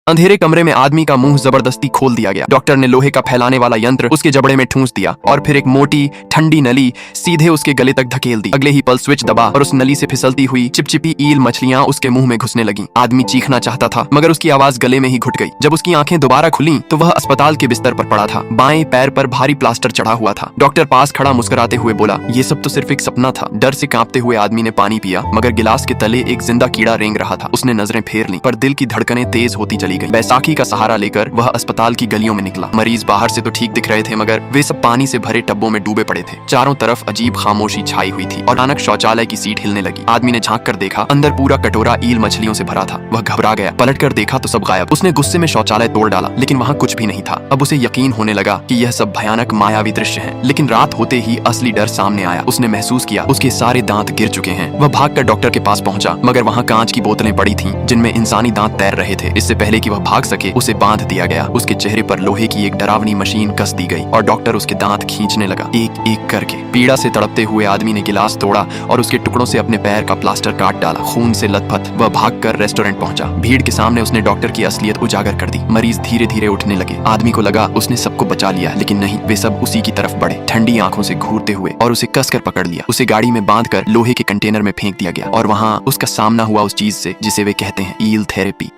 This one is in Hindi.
अंधेरे कमरे में आदमी का मुंह जबरदस्ती खोल दिया गया। डॉक्टर ने लोहे का फैलाने वाला यंत्र उसके जबड़े में ठूंस दिया और फिर एक मोटी ठंडी नली सीधे उसके गले तक धकेल दी। अगले ही पल स्विच दबा और उस नली से फिसलती हुई चिपचिपी ईल मछलियां उसके मुंह में घुसने लगीं। आदमी चीखना चाहता था मगर उसकी आवाज गले में ही घुट गई। जब उसकी आंखें दोबारा खुली तो वह अस्पताल के बिस्तर पर पड़ा था। बाएं पैर पर भारी प्लास्टर चढ़ा हुआ था। डॉक्टर पास खड़ा मुस्कुराते हुए बोला, ये सब तो सिर्फ एक सपना था। डर से कांपते हुए आदमी ने पानी पिया मगर गिलास के तले एक जिंदा कीड़ा रेंग रहा था। उसने नजरें फेर ली पर दिल की धड़कनें तेज होती चली गई। बैसाखी का सहारा लेकर वह अस्पताल की गलियों में निकला। मरीज बाहर से तो ठीक दिख रहे थे मगर वे सब पानी से भरे टब्बों में डूबे पड़े थे। चारों तरफ अजीब खामोशी छाई हुई थी और अचानक शौचालय की सीट हिलने लगी। आदमी ने झांक कर देखा, अंदर पूरा कटोरा ईल मछलियों से भरा था। वह घबरा गया। पलट कर देखा तो सब गायब। उसने गुस्से में शौचालय तोड़ डाला लेकिन वहाँ कुछ भी नहीं था। अब उसे यकीन होने लगा कि यह सब भयानक मायावी दृश्य है। लेकिन रात होते ही असली डर सामने आया। उसने महसूस किया उसके सारे दांत गिर चुके हैं। वह भागकर डॉक्टर के पास पहुंचा मगर वहाँ कांच की बोतलें पड़ी थीं जिनमें इंसानी दांत तैर रहे थे। इससे पहले कि वह भाग सके उसे बांध दिया गया। उसके चेहरे पर लोहे की एक डरावनी मशीन कस दी गई और डॉक्टर उसके दांत खींचने लगा एक एक करके। पीड़ा से तड़पते हुए आदमी ने गिलास तोड़ा और उसके टुकड़ों से अपने पैर का प्लास्टर काट डाला। खून से लथपथ वह भागकर रेस्टोरेंट पहुंचा। भीड़ के सामने उसने डॉक्टर की असलियत उजागर कर दी। मरीज धीरे धीरे उठने लगे। आदमी को लगा उसने सबको बचा लिया लेकिन नहीं, वे सब उसी की तरफ बढ़े ठंडी आंखों से घूरते हुए और उसे कसकर पकड़ लिया। उसे गाड़ी में बांधकर लोहे के कंटेनर में फेंक दिया गया और वहाँ उसका सामना हुआ उस चीज से जिसे वे कहते हैं ईल थेरेपी।